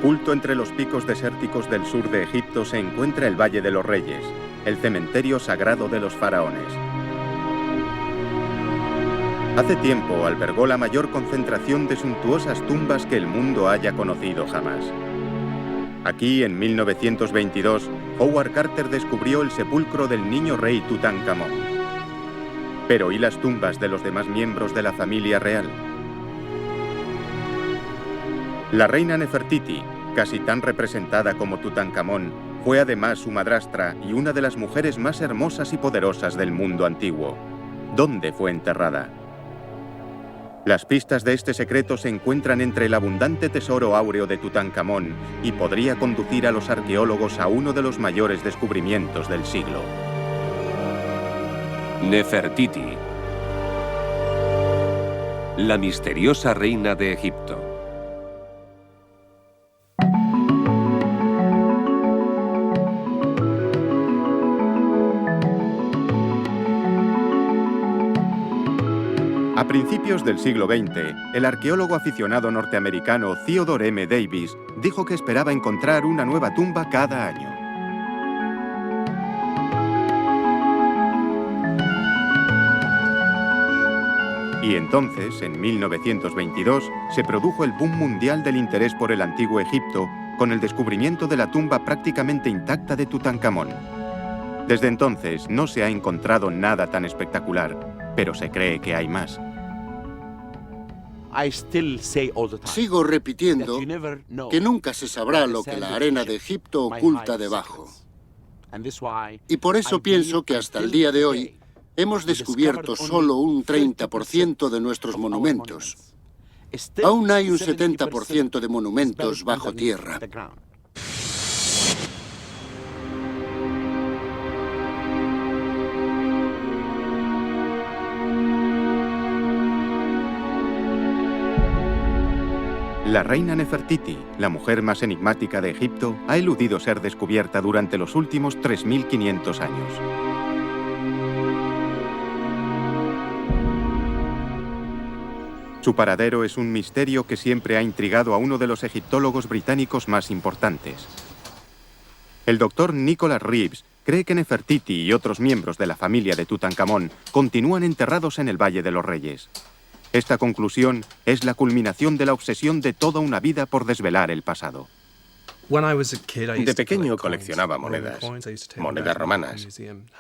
Oculto entre los picos desérticos del sur de Egipto se encuentra el Valle de los Reyes, el cementerio sagrado de los faraones. Hace tiempo albergó la mayor concentración de suntuosas tumbas que el mundo haya conocido jamás. Aquí, en 1922, Howard Carter descubrió el sepulcro del niño rey Tutankamón. Pero ¿y las tumbas de los demás miembros de la familia real? La reina Nefertiti, casi tan representada como Tutankamón, fue además su madrastra y una de las mujeres más hermosas y poderosas del mundo antiguo. ¿Dónde fue enterrada? Las pistas de este secreto se encuentran entre el abundante tesoro áureo de Tutankamón y podría conducir a los arqueólogos a uno de los mayores descubrimientos del siglo. Nefertiti, la misteriosa reina de Egipto. A principios del siglo XX, el arqueólogo aficionado norteamericano Theodore M. Davis dijo que esperaba encontrar una nueva tumba cada año. Y entonces, en 1922, se produjo el boom mundial del interés por el antiguo Egipto, con el descubrimiento de la tumba prácticamente intacta de Tutankamón. Desde entonces no se ha encontrado nada tan espectacular, pero se cree que hay más. Sigo repitiendo que nunca se sabrá lo que la arena de Egipto oculta debajo. Y por eso pienso que hasta el día de hoy hemos descubierto solo un 30% de nuestros monumentos. Aún hay un 70% de monumentos bajo tierra. La reina Nefertiti, la mujer más enigmática de Egipto, ha eludido ser descubierta durante los últimos 3.500 años. Su paradero es un misterio que siempre ha intrigado a uno de los egiptólogos británicos más importantes. El doctor Nicholas Reeves cree que Nefertiti y otros miembros de la familia de Tutankamón continúan enterrados en el Valle de los Reyes. Esta conclusión es la culminación de la obsesión de toda una vida por desvelar el pasado. De pequeño coleccionaba monedas romanas.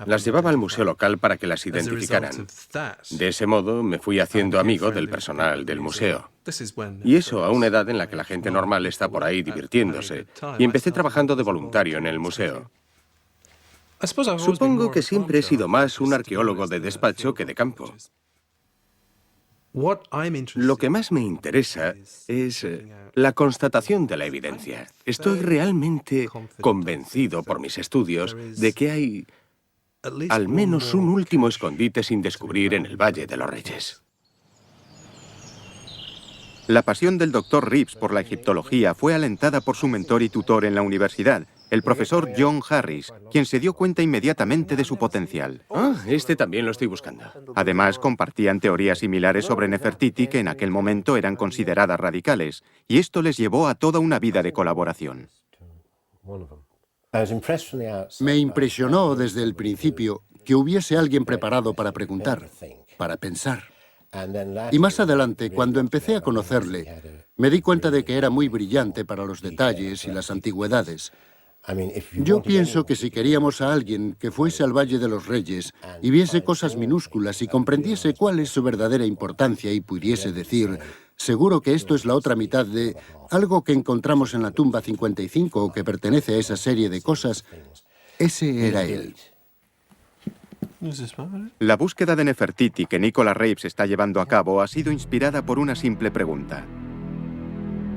Las llevaba al museo local para que las identificaran. De ese modo me fui haciendo amigo del personal del museo. Y eso a una edad en la que la gente normal está por ahí divirtiéndose. Y empecé trabajando de voluntario en el museo. Supongo que siempre he sido más un arqueólogo de despacho que de campo. Lo que más me interesa es la constatación de la evidencia. Estoy realmente convencido por mis estudios de que hay al menos un último escondite sin descubrir en el Valle de los Reyes. La pasión del Dr. Reeves por la egiptología fue alentada por su mentor y tutor en la universidad, el profesor John Harris, quien se dio cuenta inmediatamente de su potencial. Este también lo estoy buscando. Además, compartían teorías similares sobre Nefertiti que en aquel momento eran consideradas radicales, y esto les llevó a toda una vida de colaboración. Me impresionó desde el principio que hubiese alguien preparado para preguntar, para pensar. Y más adelante, cuando empecé a conocerle, me di cuenta de que era muy brillante para los detalles y las antigüedades. Yo pienso que si queríamos a alguien que fuese al Valle de los Reyes y viese cosas minúsculas y comprendiese cuál es su verdadera importancia y pudiese decir, seguro que esto es la otra mitad de algo que encontramos en la tumba 55 o que pertenece a esa serie de cosas, ese era él. La búsqueda de Nefertiti que Nicholas Reeves está llevando a cabo ha sido inspirada por una simple pregunta.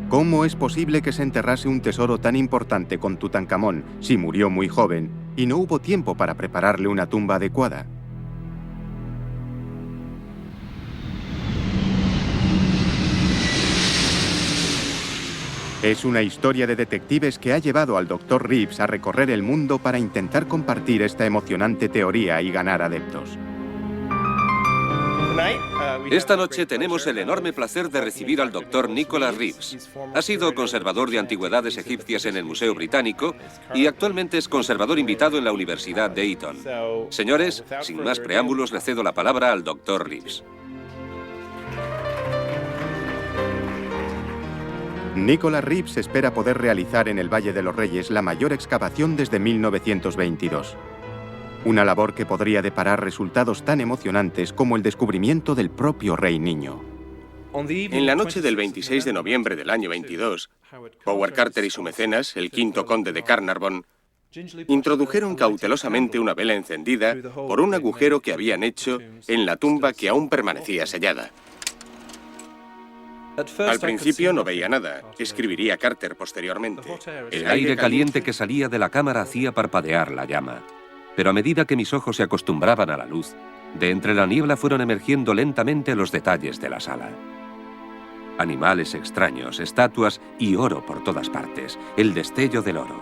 ¿Cómo es posible que se enterrase un tesoro tan importante con Tutankamón si murió muy joven y no hubo tiempo para prepararle una tumba adecuada? Es una historia de detectives que ha llevado al Dr. Reeves a recorrer el mundo para intentar compartir esta emocionante teoría y ganar adeptos. Esta noche tenemos el enorme placer de recibir al Dr. Nicholas Reeves. Ha sido conservador de antigüedades egipcias en el Museo Británico y actualmente es conservador invitado en la Universidad de Eton. Señores, sin más preámbulos, le cedo la palabra al Dr. Reeves. Nicholas Reeves espera poder realizar en el Valle de los Reyes la mayor excavación desde 1922. Una labor que podría deparar resultados tan emocionantes como el descubrimiento del propio Rey Niño. En la noche del 26 de noviembre del año 22, Howard Carter y su mecenas, el quinto conde de Carnarvon, introdujeron cautelosamente una vela encendida por un agujero que habían hecho en la tumba que aún permanecía sellada. Al principio no veía nada, escribiría Carter posteriormente. El aire caliente que salía de la cámara hacía parpadear la llama. Pero a medida que mis ojos se acostumbraban a la luz, de entre la niebla fueron emergiendo lentamente los detalles de la sala. Animales extraños, estatuas y oro por todas partes, el destello del oro.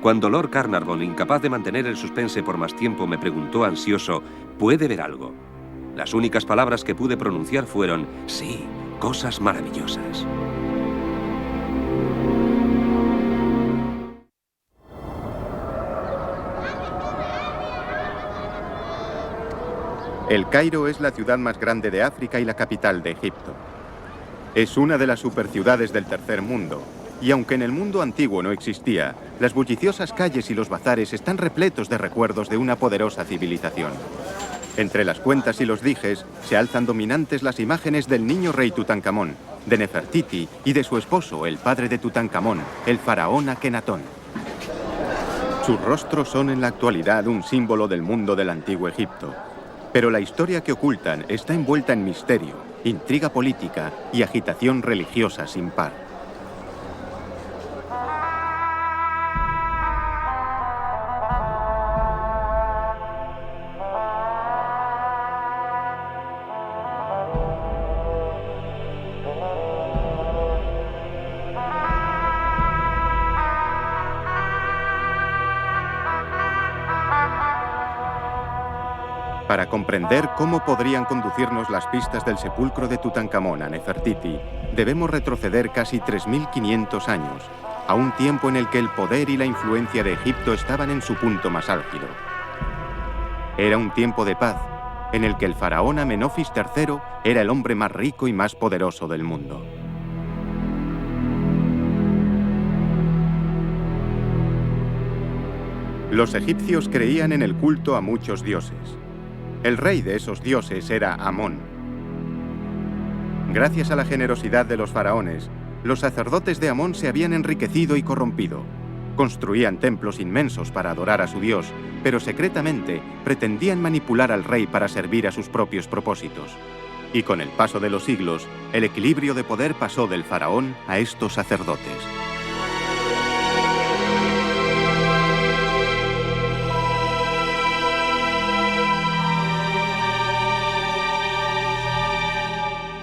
Cuando Lord Carnarvon, incapaz de mantener el suspense por más tiempo, me preguntó ansioso, ¿puede ver algo? Las únicas palabras que pude pronunciar fueron, sí, cosas maravillosas. El Cairo es la ciudad más grande de África y la capital de Egipto. Es una de las superciudades del tercer mundo, y aunque en el mundo antiguo no existía, las bulliciosas calles y los bazares están repletos de recuerdos de una poderosa civilización. Entre las cuentas y los dijes se alzan dominantes las imágenes del niño rey Tutankamón, de Nefertiti y de su esposo, el padre de Tutankamón, el faraón Akenatón. Sus rostros son en la actualidad un símbolo del mundo del antiguo Egipto. Pero la historia que ocultan está envuelta en misterio, intriga política y agitación religiosa sin par. Para comprender cómo podrían conducirnos las pistas del sepulcro de Tutankamón a Nefertiti, debemos retroceder casi 3.500 años, a un tiempo en el que el poder y la influencia de Egipto estaban en su punto más álgido. Era un tiempo de paz, en el que el faraón Amenofis III era el hombre más rico y más poderoso del mundo. Los egipcios creían en el culto a muchos dioses. El rey de esos dioses era Amón. Gracias a la generosidad de los faraones, los sacerdotes de Amón se habían enriquecido y corrompido. Construían templos inmensos para adorar a su dios, pero secretamente pretendían manipular al rey para servir a sus propios propósitos. Y con el paso de los siglos, el equilibrio de poder pasó del faraón a estos sacerdotes.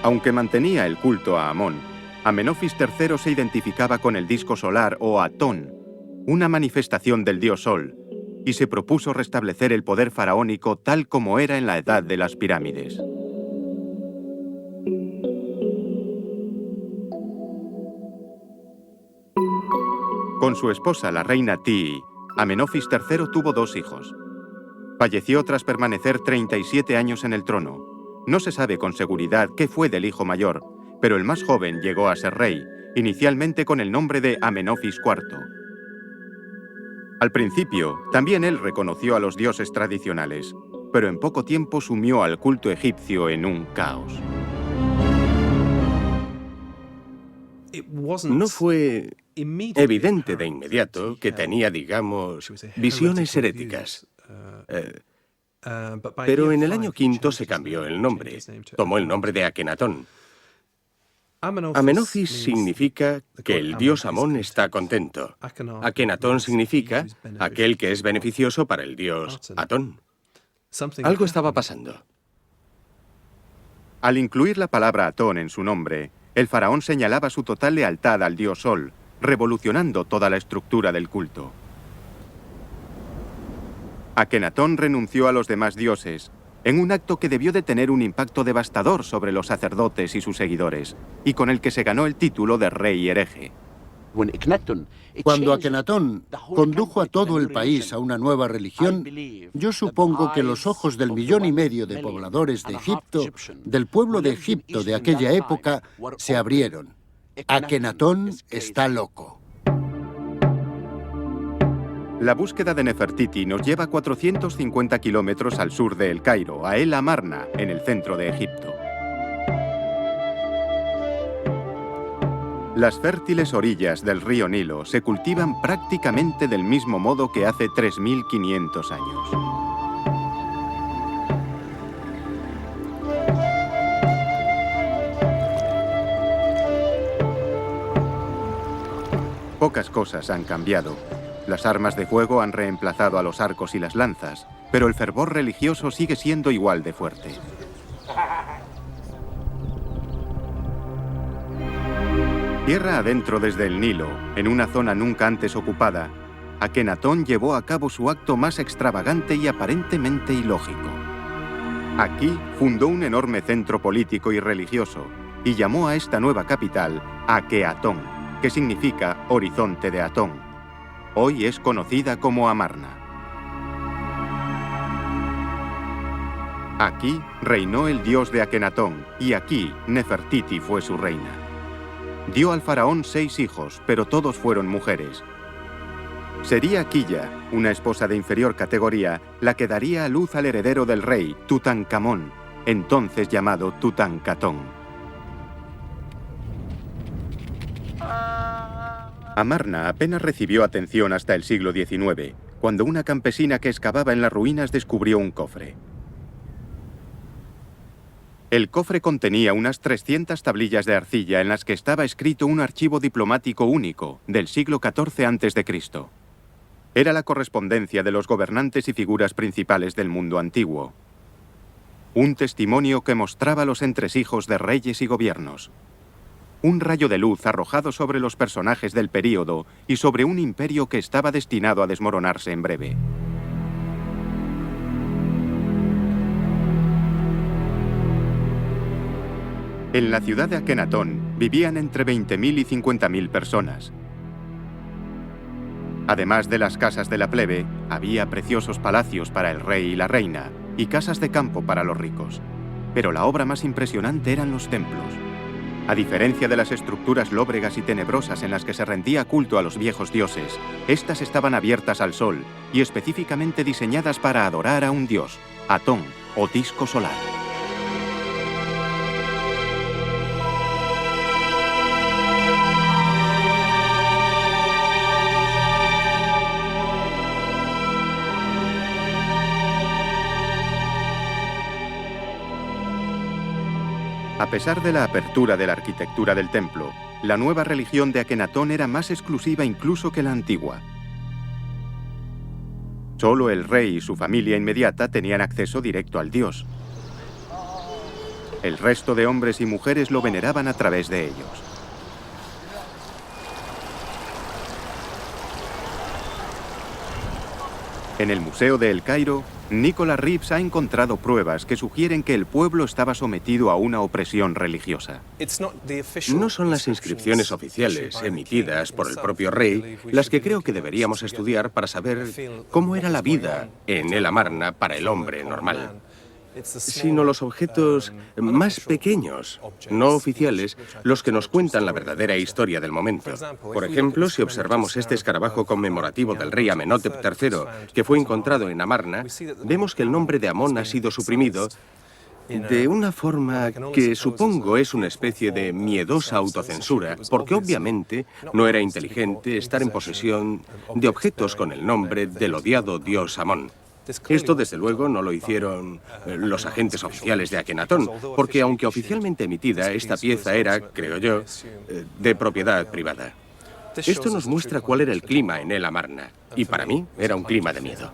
Aunque mantenía el culto a Amón, Amenofis III se identificaba con el disco solar o Atón, una manifestación del dios Sol, y se propuso restablecer el poder faraónico tal como era en la edad de las pirámides. Con su esposa, la reina Tii, Amenofis III tuvo 2 hijos. Falleció tras permanecer 37 años en el trono. No se sabe con seguridad qué fue del hijo mayor, pero el más joven llegó a ser rey, inicialmente con el nombre de Amenofis IV. Al principio, también él reconoció a los dioses tradicionales, pero en poco tiempo sumió al culto egipcio en un caos. No fue evidente de inmediato que tenía, digamos, visiones heréticas. Pero en el año quinto se cambió el nombre. Tomó el nombre de Akenatón. Amenofis significa que el dios Amón está contento. Akenatón significa aquel que es beneficioso para el dios Atón. Algo estaba pasando. Al incluir la palabra Atón en su nombre, el faraón señalaba su total lealtad al dios Sol, revolucionando toda la estructura del culto. Akenatón renunció a los demás dioses en un acto que debió de tener un impacto devastador sobre los sacerdotes y sus seguidores, y con el que se ganó el título de rey hereje. Cuando Akenatón condujo a todo el país a una nueva religión, yo supongo que los ojos del 1,5 millones de pobladores de Egipto, del pueblo de Egipto de aquella época, se abrieron. Akenatón está loco. La búsqueda de Nefertiti nos lleva 450 kilómetros al sur de El Cairo, a El Amarna, en el centro de Egipto. Las fértiles orillas del río Nilo se cultivan prácticamente del mismo modo que hace 3.500 años. Pocas cosas han cambiado. Las armas de fuego han reemplazado a los arcos y las lanzas, pero el fervor religioso sigue siendo igual de fuerte. Tierra adentro desde el Nilo, en una zona nunca antes ocupada, Akenatón llevó a cabo su acto más extravagante y aparentemente ilógico. Aquí fundó un enorme centro político y religioso y llamó a esta nueva capital Akeatón, que significa horizonte de Atón. Hoy es conocida como Amarna. Aquí reinó el dios de Akenatón y aquí Nefertiti fue su reina. Dio al faraón 6 hijos, pero todos fueron mujeres. Sería Quilla, una esposa de inferior categoría, la que daría a luz al heredero del rey, Tutankamón, entonces llamado Tutankatón. Amarna apenas recibió atención hasta el siglo XIX, cuando una campesina que excavaba en las ruinas descubrió un cofre. El cofre contenía unas 300 tablillas de arcilla en las que estaba escrito un archivo diplomático único, del siglo XIV a.C. Era la correspondencia de los gobernantes y figuras principales del mundo antiguo. Un testimonio que mostraba los entresijos de reyes y gobiernos. Un rayo de luz arrojado sobre los personajes del período y sobre un imperio que estaba destinado a desmoronarse en breve. En la ciudad de Akenatón vivían entre 20.000 y 50.000 personas. Además de las casas de la plebe, había preciosos palacios para el rey y la reina y casas de campo para los ricos. Pero la obra más impresionante eran los templos. A diferencia de las estructuras lóbregas y tenebrosas en las que se rendía culto a los viejos dioses, estas estaban abiertas al sol y específicamente diseñadas para adorar a un dios, Atón o disco solar. A pesar de la apertura de la arquitectura del templo, la nueva religión de Akenatón era más exclusiva incluso que la antigua. Solo el rey y su familia inmediata tenían acceso directo al dios. El resto de hombres y mujeres lo veneraban a través de ellos. En el Museo de El Cairo, Nicholas Reeves ha encontrado pruebas que sugieren que el pueblo estaba sometido a una opresión religiosa. No son las inscripciones oficiales emitidas por el propio rey las que creo que deberíamos estudiar para saber cómo era la vida en El Amarna para el hombre normal, sino los objetos más pequeños, no oficiales, los que nos cuentan la verdadera historia del momento. Por ejemplo, si observamos este escarabajo conmemorativo del rey Amenhotep III, que fue encontrado en Amarna, vemos que el nombre de Amón ha sido suprimido de una forma que supongo es una especie de miedosa autocensura, porque obviamente no era inteligente estar en posesión de objetos con el nombre del odiado dios Amón. Esto, desde luego, no lo hicieron los agentes oficiales de Akenatón, porque aunque oficialmente emitida, esta pieza era, creo yo, de propiedad privada. Esto nos muestra cuál era el clima en El Amarna, y para mí era un clima de miedo.